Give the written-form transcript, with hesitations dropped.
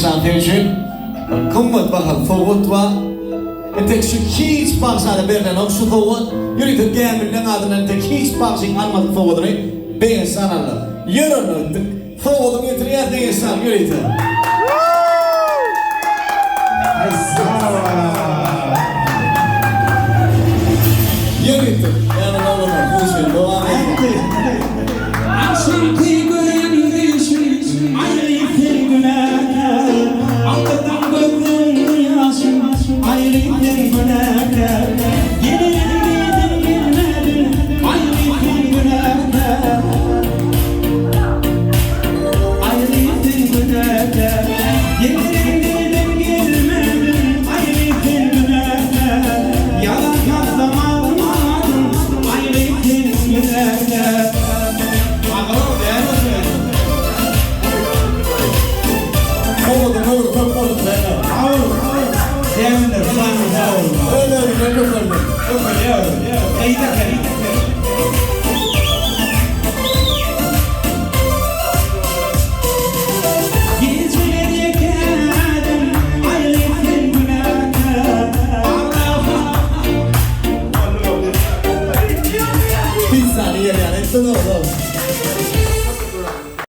için kummat bakal forward var. Entek şu hiç baksana berden ok şu forward. Yürü de gelmeden adına entek hiç baksın almadı forward ne? Ben sana la. Yürü no. Forward getiriyor diye sen yürü de. Yürü de. Yani ne olur mu? Bu şey devam et. Bir saniye yani. Şunu alalım.